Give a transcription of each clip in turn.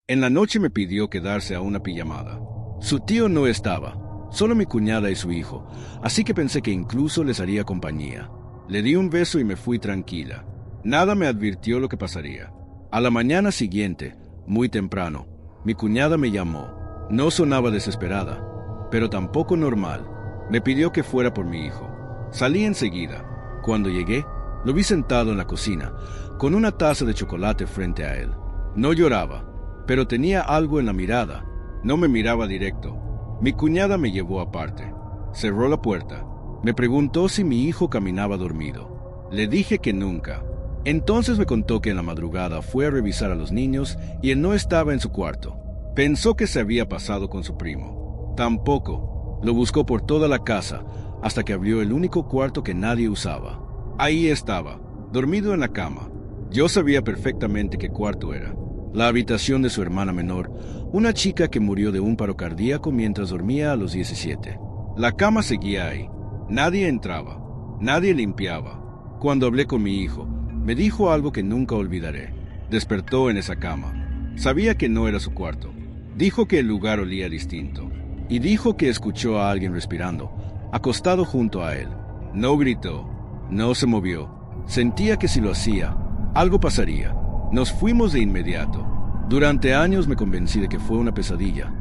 En la noche me pidió quedarse a una pijamada. Su tío no estaba, solo mi cuñada y su hijo, así que pensé que incluso les haría compañía. Le di un beso y me fui tranquila. Nada me advirtió lo que pasaría. A la mañana siguiente, muy temprano, mi cuñada me llamó. No sonaba desesperada, pero tampoco normal. Me pidió que fuera por mi hijo. Salí enseguida. Cuando llegué, lo vi sentado en la cocina, con una taza de chocolate frente a él. No lloraba, pero tenía algo en la mirada. No me miraba directo. Mi cuñada me llevó aparte. Cerró la puerta. Me preguntó si mi hijo caminaba dormido. Le dije que nunca. Entonces me contó que en la madrugada fue a revisar a los niños y él no estaba en su cuarto. Pensó que se había pasado con su primo. Tampoco. Lo buscó por toda la casa hasta que abrió el único cuarto que nadie usaba. Ahí estaba, dormido en la cama. Yo sabía perfectamente qué cuarto era. La habitación de su hermana menor, una chica que murió de un paro cardíaco mientras dormía a los 17. La cama seguía ahí. Nadie entraba. Nadie limpiaba. Cuando hablé con mi hijo, me dijo algo que nunca olvidaré. Despertó en esa cama. Sabía que no era su cuarto. Dijo que el lugar olía distinto. Y dijo que escuchó a alguien respirando, acostado junto a él. No gritó. No se movió. Sentía que si lo hacía, algo pasaría. Nos fuimos de inmediato. Durante años me convencí de que fue una pesadilla,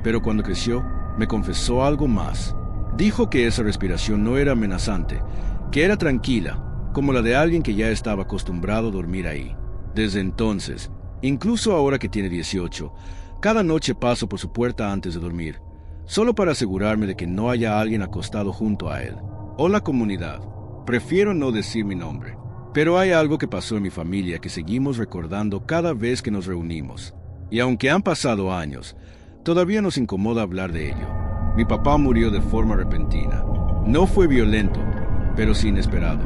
pero cuando creció, me confesó algo más. Dijo que esa respiración no era amenazante, que era tranquila, como la de alguien que ya estaba acostumbrado a dormir ahí. Desde entonces, incluso ahora que tiene 18, cada noche paso por su puerta antes de dormir, solo para asegurarme de que no haya alguien acostado junto a él. Hola comunidad, prefiero no decir mi nombre. Pero hay algo que pasó en mi familia que seguimos recordando cada vez que nos reunimos. Y aunque han pasado años, todavía nos incomoda hablar de ello. Mi papá murió de forma repentina. No fue violento, pero sí inesperado.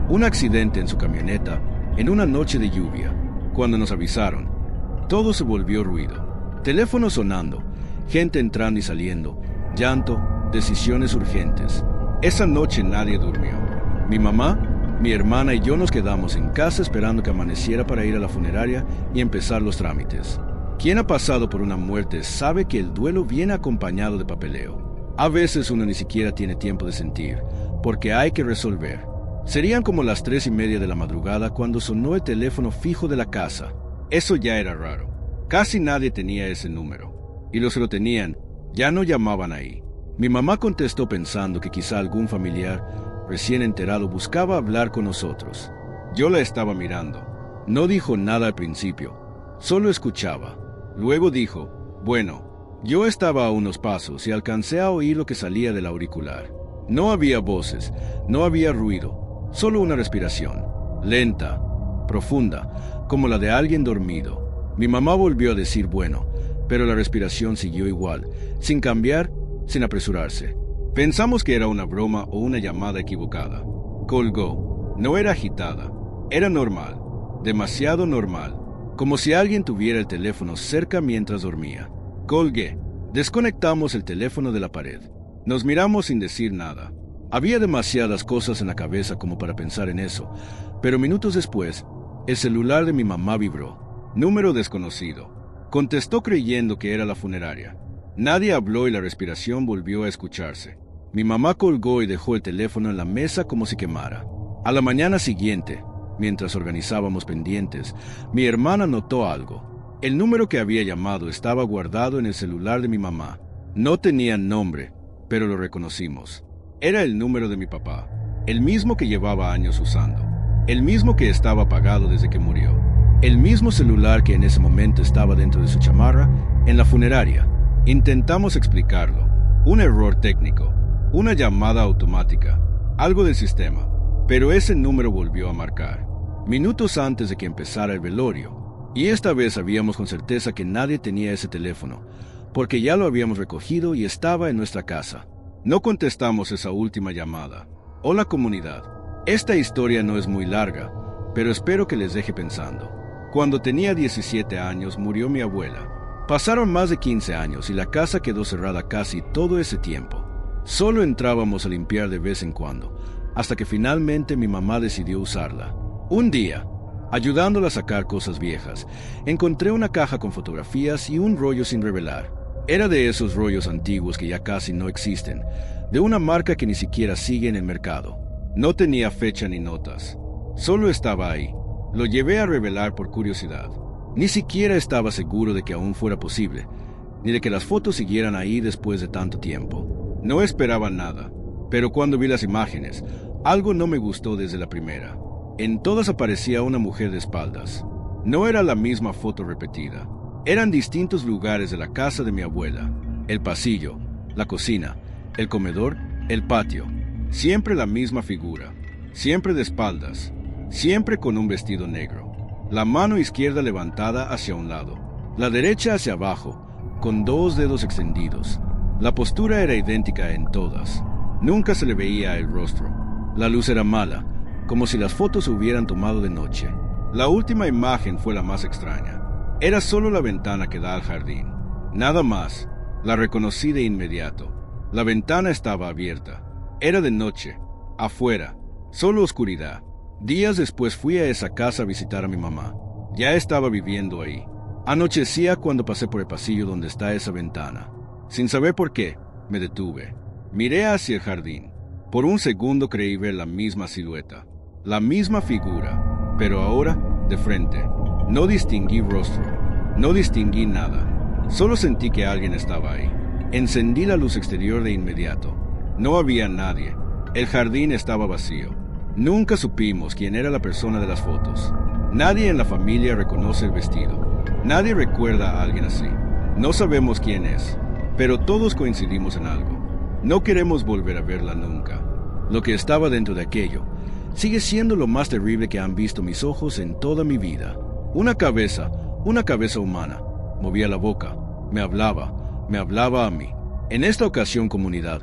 Un accidente en su camioneta en una noche de lluvia. Cuando nos avisaron, todo se volvió ruido. Teléfonos sonando, gente entrando y saliendo, llanto, decisiones urgentes. Esa noche nadie durmió. Mi mamá, mi hermana y yo nos quedamos en casa esperando que amaneciera para ir a la funeraria y empezar los trámites. Quien ha pasado por una muerte sabe que el duelo viene acompañado de papeleo. A veces uno ni siquiera tiene tiempo de sentir, porque hay que resolver. Serían como las 3:30 de la madrugada cuando sonó el teléfono fijo de la casa. Eso ya era raro. Casi nadie tenía ese número. Y los que lo tenían, ya no llamaban ahí. Mi mamá contestó pensando que quizá algún familiar recién enterado buscaba hablar con nosotros. Yo la estaba mirando. No dijo nada al principio, solo escuchaba. Luego dijo, bueno, yo estaba a unos pasos y alcancé a oír lo que salía del auricular. No había voces, no había ruido, solo una respiración, lenta, profunda, como la de alguien dormido. Mi mamá volvió a decir bueno, pero la respiración siguió igual, sin cambiar, sin apresurarse. Pensamos que era una broma o una llamada equivocada. Colgó. No era agitada. Era normal. Demasiado normal. Como si alguien tuviera el teléfono cerca mientras dormía. Colgué. Desconectamos el teléfono de la pared. Nos miramos sin decir nada. Había demasiadas cosas en la cabeza como para pensar en eso, pero minutos después, el celular de mi mamá vibró. Número desconocido. Contestó creyendo que era la funeraria. Nadie habló y la respiración volvió a escucharse. Mi mamá colgó y dejó el teléfono en la mesa como si quemara. A la mañana siguiente, mientras organizábamos pendientes, mi hermana notó algo. El número que había llamado estaba guardado en el celular de mi mamá. No tenía nombre, pero lo reconocimos. Era el número de mi papá, el mismo que llevaba años usando, el mismo que estaba apagado desde que murió, el mismo celular que en ese momento estaba dentro de su chamarra en la funeraria. Intentamos explicarlo. Un error técnico, una llamada automática, algo del sistema, pero ese número volvió a marcar. Minutos antes de que empezara el velorio, y esta vez sabíamos con certeza que nadie tenía ese teléfono, porque ya lo habíamos recogido y estaba en nuestra casa. No contestamos esa última llamada. Hola comunidad. Esta historia no es muy larga, pero espero que les deje pensando. Cuando tenía 17 años murió mi abuela. Pasaron más de 15 años y la casa quedó cerrada casi todo ese tiempo. Solo entrábamos a limpiar de vez en cuando, hasta que finalmente mi mamá decidió usarla. Un día, Ayudándola a sacar cosas viejas, encontré una caja con fotografías y un rollo sin revelar. Era de esos rollos antiguos que ya casi no existen, de una marca que ni siquiera sigue en el mercado. No tenía fecha ni notas. Solo estaba ahí. Lo llevé a revelar por curiosidad. Ni siquiera estaba seguro de que aún fuera posible, ni de que las fotos siguieran ahí después de tanto tiempo. No esperaba nada, pero cuando vi las imágenes, algo no me gustó desde la primera. En todas aparecía una mujer de espaldas. No era la misma foto repetida. Eran distintos lugares de la casa de mi abuela. El pasillo, la cocina, el comedor, el patio. Siempre la misma figura. Siempre de espaldas. Siempre con un vestido negro. La mano izquierda levantada hacia un lado. La derecha hacia abajo, con 2 dedos extendidos. La postura era idéntica en todas. Nunca se le veía el rostro. La luz era mala, como si las fotos se hubieran tomado de noche. La última imagen fue la más extraña. Era solo la ventana que da al jardín. Nada más. La reconocí de inmediato. La ventana estaba abierta. Era de noche. Afuera. Solo oscuridad. Días después fui a esa casa a visitar a mi mamá. Ya estaba viviendo ahí. Anochecía cuando pasé por el pasillo donde está esa ventana. Sin saber por qué, me detuve. Miré hacia el jardín. Por un segundo creí ver la misma silueta. La misma figura, pero ahora de frente. No distinguí rostro, no distinguí nada. Solo sentí que alguien estaba ahí. Encendí la luz exterior de inmediato. No había nadie. El jardín estaba vacío. Nunca supimos quién era la persona de las fotos. Nadie en la familia reconoce el vestido. Nadie recuerda a alguien así. No sabemos quién es, pero todos coincidimos en algo. No queremos volver a verla nunca. Lo que estaba dentro de aquello sigue siendo lo más terrible que han visto mis ojos en toda mi vida. Una cabeza humana. Movía la boca, me hablaba a mí. En esta ocasión, comunidad,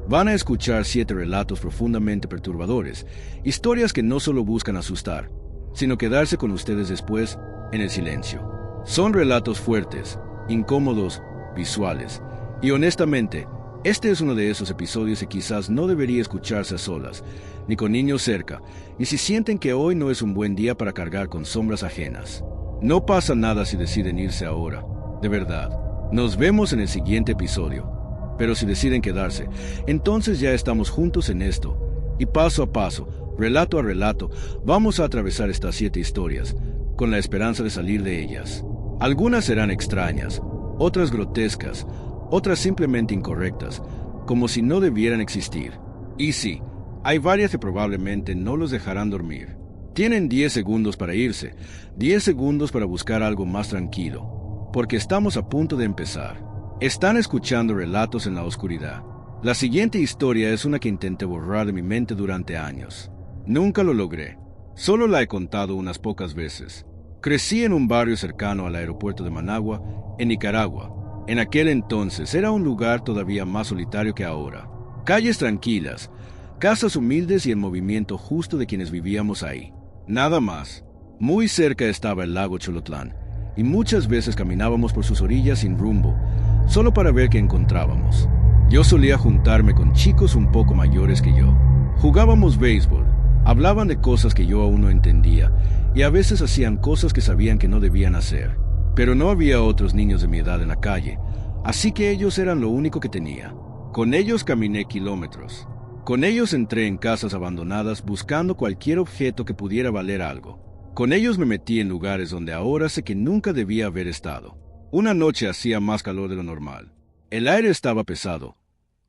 van a escuchar 7 relatos profundamente perturbadores, historias que no solo buscan asustar, sino quedarse con ustedes después en el silencio. Son relatos fuertes, incómodos, visuales, y honestamente, este es uno de esos episodios que quizás no debería escucharse a solas, ni con niños cerca, y si sienten que hoy no es un buen día para cargar con sombras ajenas. No pasa nada si deciden irse ahora, de verdad. Nos vemos en el siguiente episodio. Pero si deciden quedarse, entonces ya estamos juntos en esto, y paso a paso, relato a relato, vamos a atravesar estas 7 historias, con la esperanza de salir de ellas. Algunas serán extrañas, otras grotescas, otras simplemente incorrectas, como si no debieran existir. Y sí, hay varias que probablemente no los dejarán dormir. Tienen 10 segundos para irse, 10 segundos para buscar algo más tranquilo, porque estamos a punto de empezar. Están escuchando Relatos en la Oscuridad. La siguiente historia es una que intenté borrar de mi mente durante años. Nunca lo logré. Solo la he contado unas pocas veces. Crecí en un barrio cercano al aeropuerto de Managua, en Nicaragua. En aquel entonces era un lugar todavía más solitario que ahora. Calles tranquilas, casas humildes y el movimiento justo de quienes vivíamos ahí. Nada más. Muy cerca estaba el lago Cholotlán, y muchas veces caminábamos por sus orillas sin rumbo, solo para ver qué encontrábamos. Yo solía juntarme con chicos un poco mayores que yo. Jugábamos béisbol, hablaban de cosas que yo aún no entendía, y a veces hacían cosas que sabían que no debían hacer. Pero no había otros niños de mi edad en la calle, así que ellos eran lo único que tenía. Con ellos caminé kilómetros. Con ellos entré en casas abandonadas buscando cualquier objeto que pudiera valer algo. Con ellos me metí en lugares donde ahora sé que nunca debía haber estado. Una noche hacía más calor de lo normal. El aire estaba pesado,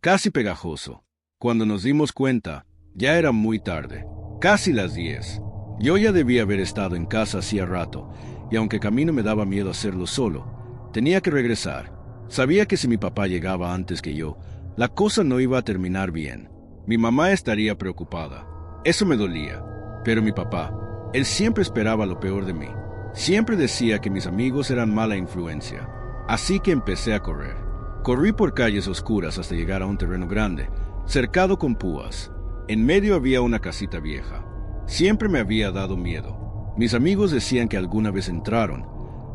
casi pegajoso. Cuando nos dimos cuenta, ya era muy tarde, casi las 10. Yo ya debía haber estado en casa hacía rato, y aunque camino me daba miedo hacerlo solo, tenía que regresar. Sabía que si mi papá llegaba antes que yo, la cosa no iba a terminar bien. Mi mamá estaría preocupada. Eso me dolía. Pero mi papá, él siempre esperaba lo peor de mí. Siempre decía que mis amigos eran mala influencia. Así que empecé a correr. Corrí por calles oscuras hasta llegar a un terreno grande, cercado con púas. En medio había una casita vieja. Siempre me había dado miedo. Mis amigos decían que alguna vez entraron,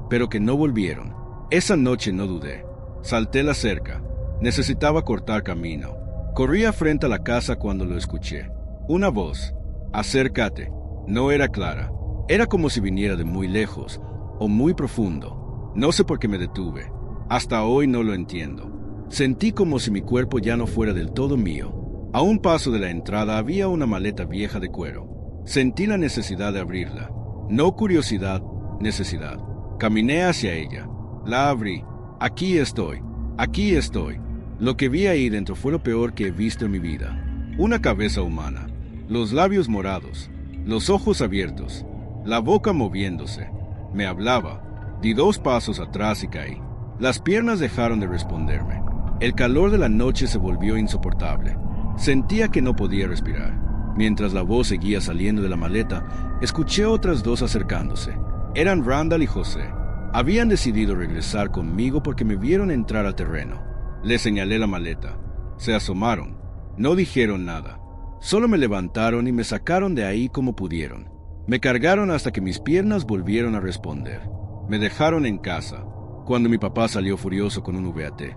pero que no volvieron. Esa noche no dudé. Salté la cerca. Necesitaba cortar camino. Corría frente a la casa cuando lo escuché. Una voz. Acércate. No era clara. Era como si viniera de muy lejos o muy profundo. No sé por qué me detuve. Hasta hoy no lo entiendo. Sentí como si mi cuerpo ya no fuera del todo mío. A un paso de la entrada había una maleta vieja de cuero. Sentí la necesidad de abrirla. No curiosidad, necesidad. Caminé hacia ella. La abrí. Aquí estoy. Aquí estoy. Lo que vi ahí dentro fue lo peor que he visto en mi vida. Una cabeza humana. Los labios morados. Los ojos abiertos. La boca moviéndose. Me hablaba. Di 2 pasos atrás y caí. Las piernas dejaron de responderme. El calor de la noche se volvió insoportable. Sentía que no podía respirar. Mientras la voz seguía saliendo de la maleta, escuché otras 2 acercándose. Eran Randall y José. Habían decidido regresar conmigo porque me vieron entrar al terreno. Les señalé la maleta. Se asomaron. No dijeron nada. Solo me levantaron y me sacaron de ahí como pudieron. Me cargaron hasta que mis piernas volvieron a responder. Me dejaron en casa. Cuando mi papá salió furioso con un VAT,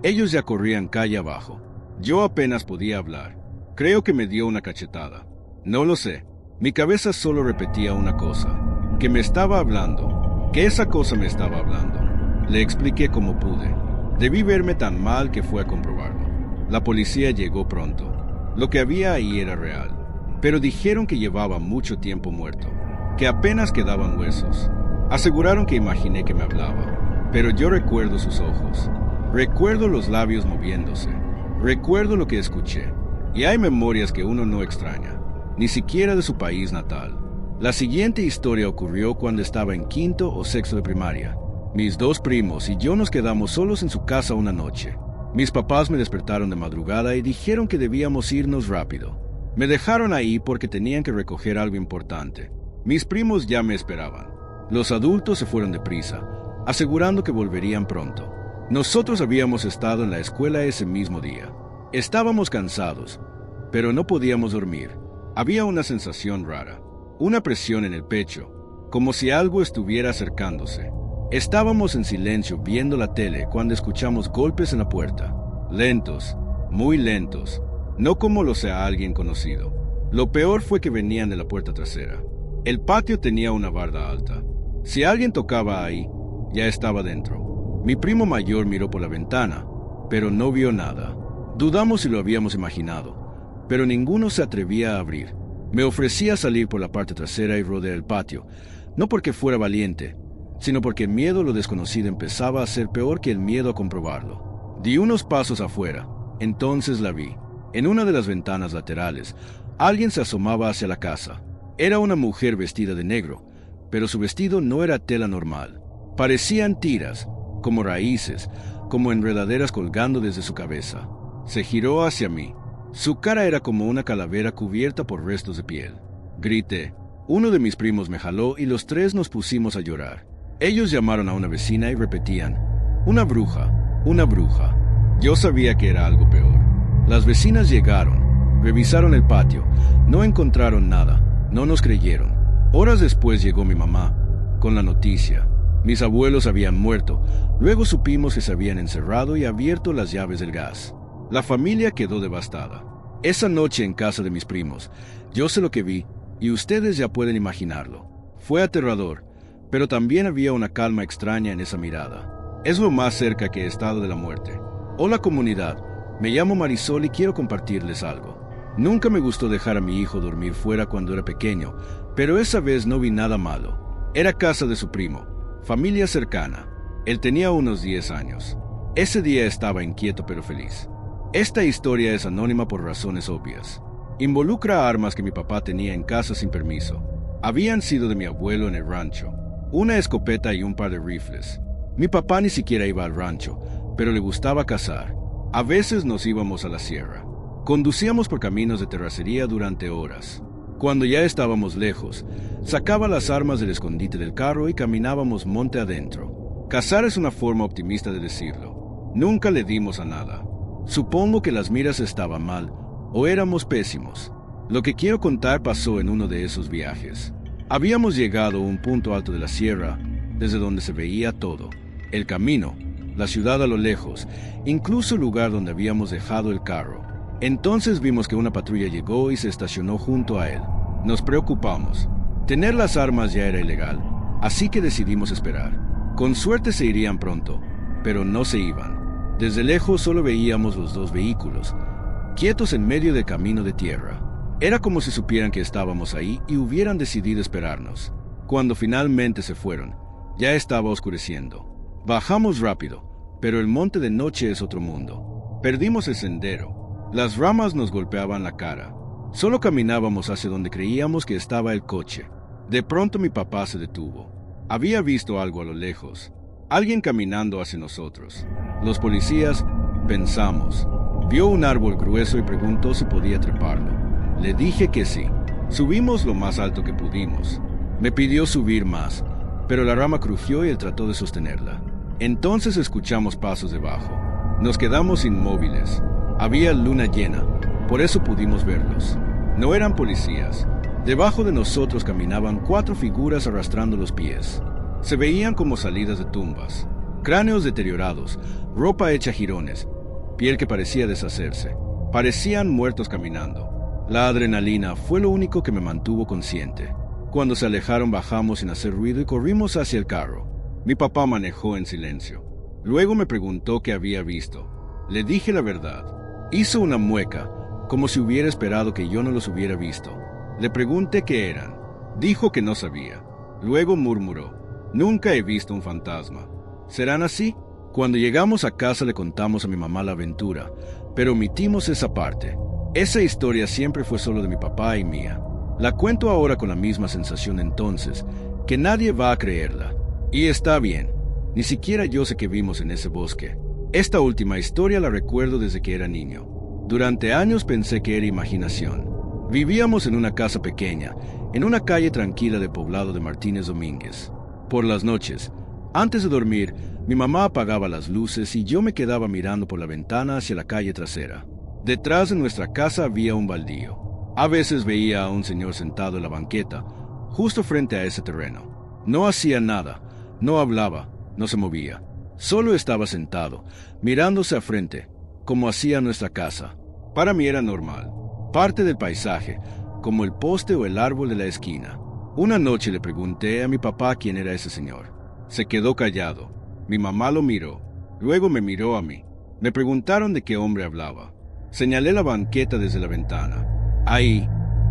ellos ya corrían calle abajo. Yo apenas podía hablar. Creo que me dio una cachetada. No lo sé. Mi cabeza solo repetía una cosa. Que me estaba hablando. Que esa cosa me estaba hablando. Le expliqué como pude. Debí verme tan mal que fue a comprobarlo. La policía llegó pronto. Lo que había ahí era real. Pero dijeron que llevaba mucho tiempo muerto. Que apenas quedaban huesos. Aseguraron que imaginé que me hablaba. Pero yo recuerdo sus ojos. Recuerdo los labios moviéndose. Recuerdo lo que escuché. Y hay memorias que uno no extraña. Ni siquiera de su país natal. La siguiente historia ocurrió cuando estaba en 5º o 6º de primaria. Mis 2 primos y yo nos quedamos solos en su casa una noche. Mis papás me despertaron de madrugada y dijeron que debíamos irnos rápido. Me dejaron ahí porque tenían que recoger algo importante. Mis primos ya me esperaban. Los adultos se fueron deprisa, asegurando que volverían pronto. Nosotros habíamos estado en la escuela ese mismo día. Estábamos cansados, pero no podíamos dormir. Había una sensación rara, una presión en el pecho, como si algo estuviera acercándose. Estábamos en silencio viendo la tele cuando escuchamos golpes en la puerta. Lentos, muy lentos, no como lo sea alguien conocido. Lo peor fue que venían de la puerta trasera. El patio tenía una barda alta. Si alguien tocaba ahí, ya estaba dentro. Mi primo mayor miró por la ventana, pero no vio nada. Dudamos si lo habíamos imaginado, pero ninguno se atrevía a abrir. Me ofrecía salir por la parte trasera y rodear el patio, no porque fuera valiente, sino porque el miedo a lo desconocido empezaba a ser peor que el miedo a comprobarlo. Di unos pasos afuera, entonces la vi. En una de las ventanas laterales, alguien se asomaba hacia la casa. Era una mujer vestida de negro, pero su vestido no era tela normal. Parecían tiras, como raíces, como enredaderas colgando desde su cabeza. Se giró hacia mí. Su cara era como una calavera cubierta por restos de piel. Grité. Uno de mis primos me jaló y los 3 nos pusimos a llorar. Ellos llamaron a una vecina y repetían, una bruja, una bruja. Yo sabía que era algo peor. Las vecinas llegaron, revisaron el patio, no encontraron nada, no nos creyeron. Horas después llegó mi mamá, con la noticia. Mis abuelos habían muerto, luego supimos que se habían encerrado y abierto las llaves del gas. La familia quedó devastada. Esa noche en casa de mis primos, yo sé lo que vi, y ustedes ya pueden imaginarlo. Fue aterrador, pero también había una calma extraña en esa mirada. Es lo más cerca que he estado de la muerte. Hola comunidad, me llamo Marisol y quiero compartirles algo. Nunca me gustó dejar a mi hijo dormir fuera cuando era pequeño, pero esa vez no vi nada malo. Era casa de su primo, familia cercana. Él tenía unos 10 años. Ese día estaba inquieto pero feliz. Esta historia es anónima por razones obvias. Involucra armas que mi papá tenía en casa sin permiso. Habían sido de mi abuelo en el rancho. Una escopeta y un par de rifles. Mi papá ni siquiera iba al rancho, pero le gustaba cazar. A veces nos íbamos a la sierra. Conducíamos por caminos de terracería durante horas. Cuando ya estábamos lejos, sacaba las armas del escondite del carro y caminábamos monte adentro. Cazar es una forma optimista de decirlo. Nunca le dimos a nada. Supongo que las miras estaban mal, o éramos pésimos. Lo que quiero contar pasó en uno de esos viajes. Habíamos llegado a un punto alto de la sierra, desde donde se veía todo. El camino, la ciudad a lo lejos, incluso el lugar donde habíamos dejado el carro. Entonces vimos que una patrulla llegó y se estacionó junto a él. Nos preocupamos. Tener las armas ya era ilegal, así que decidimos esperar. Con suerte se irían pronto, pero no se iban. Desde lejos solo veíamos los dos vehículos, quietos en medio del camino de tierra. Era como si supieran que estábamos ahí y hubieran decidido esperarnos. Cuando finalmente se fueron, ya estaba oscureciendo. Bajamos rápido, pero el monte de noche es otro mundo. Perdimos el sendero. Las ramas nos golpeaban la cara. Solo caminábamos hacia donde creíamos que estaba el coche. De pronto mi papá se detuvo. Había visto algo a lo lejos. Alguien caminando hacia nosotros. Los policías, pensamos. Vio un árbol grueso y preguntó si podía treparlo. Le dije que sí. Subimos lo más alto que pudimos. Me pidió subir más, pero la rama crujió y él trató de sostenerla. Entonces escuchamos pasos debajo. Nos quedamos inmóviles. Había luna llena, por eso pudimos verlos. No eran policías. Debajo de nosotros caminaban 4 figuras arrastrando los pies. Se veían como salidas de tumbas. Cráneos deteriorados, ropa hecha jirones, piel que parecía deshacerse. Parecían muertos caminando. La adrenalina fue lo único que me mantuvo consciente. Cuando se alejaron bajamos sin hacer ruido y corrimos hacia el carro. Mi papá manejó en silencio. Luego me preguntó qué había visto. Le dije la verdad. Hizo una mueca, como si hubiera esperado que yo no los hubiera visto. Le pregunté qué eran. Dijo que no sabía. Luego murmuró: nunca he visto un fantasma. ¿Serán así? Cuando llegamos a casa le contamos a mi mamá la aventura, pero omitimos esa parte. Esa historia siempre fue solo de mi papá y mía. La cuento ahora con la misma sensación entonces, que nadie va a creerla. Y está bien, ni siquiera yo sé qué vimos en ese bosque. Esta última historia la recuerdo desde que era niño. Durante años pensé que era imaginación. Vivíamos en una casa pequeña, en una calle tranquila del poblado de Martínez Domínguez. Por las noches, antes de dormir, mi mamá apagaba las luces y yo me quedaba mirando por la ventana hacia la calle trasera. Detrás de nuestra casa había un baldío. A veces veía a un señor sentado en la banqueta, justo frente a ese terreno. No hacía nada, no hablaba, no se movía. Solo estaba sentado, mirándose a frente, como hacía nuestra casa. Para mí era normal, parte del paisaje, como el poste o el árbol de la esquina. Una noche le pregunté a mi papá quién era ese señor. Se quedó callado. Mi mamá lo miró, luego me miró a mí. Me preguntaron de qué hombre hablaba. Señalé la banqueta desde la ventana. Ahí,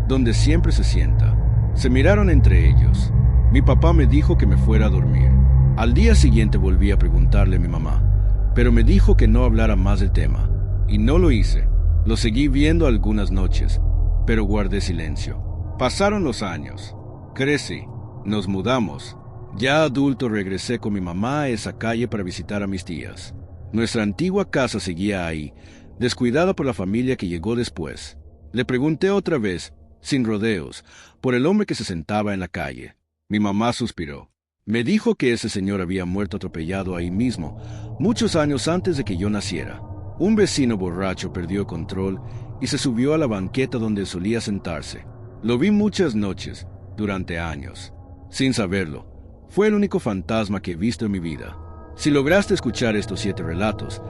donde siempre se sienta. Se miraron entre ellos. Mi papá me dijo que me fuera a dormir. Al día siguiente volví a preguntarle a mi mamá, pero me dijo que no hablara más del tema. Y no lo hice. Lo seguí viendo algunas noches, pero guardé silencio. Pasaron los años. Crecí. Nos mudamos. Ya adulto regresé con mi mamá a esa calle para visitar a mis tías. Nuestra antigua casa seguía ahí, descuidada por la familia que llegó después. Le pregunté otra vez, sin rodeos, por el hombre que se sentaba en la calle. Mi mamá suspiró. Me dijo que ese señor había muerto atropellado ahí mismo, muchos años antes de que yo naciera. Un vecino borracho perdió el control y se subió a la banqueta donde solía sentarse. Lo vi muchas noches, durante años. Sin saberlo, fue el único fantasma que he visto en mi vida. Si lograste escuchar estos 7 relatos,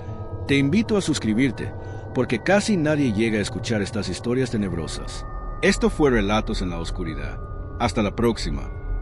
te invito a suscribirte, porque casi nadie llega a escuchar estas historias tenebrosas. Esto fue Relatos en la Oscuridad. Hasta la próxima.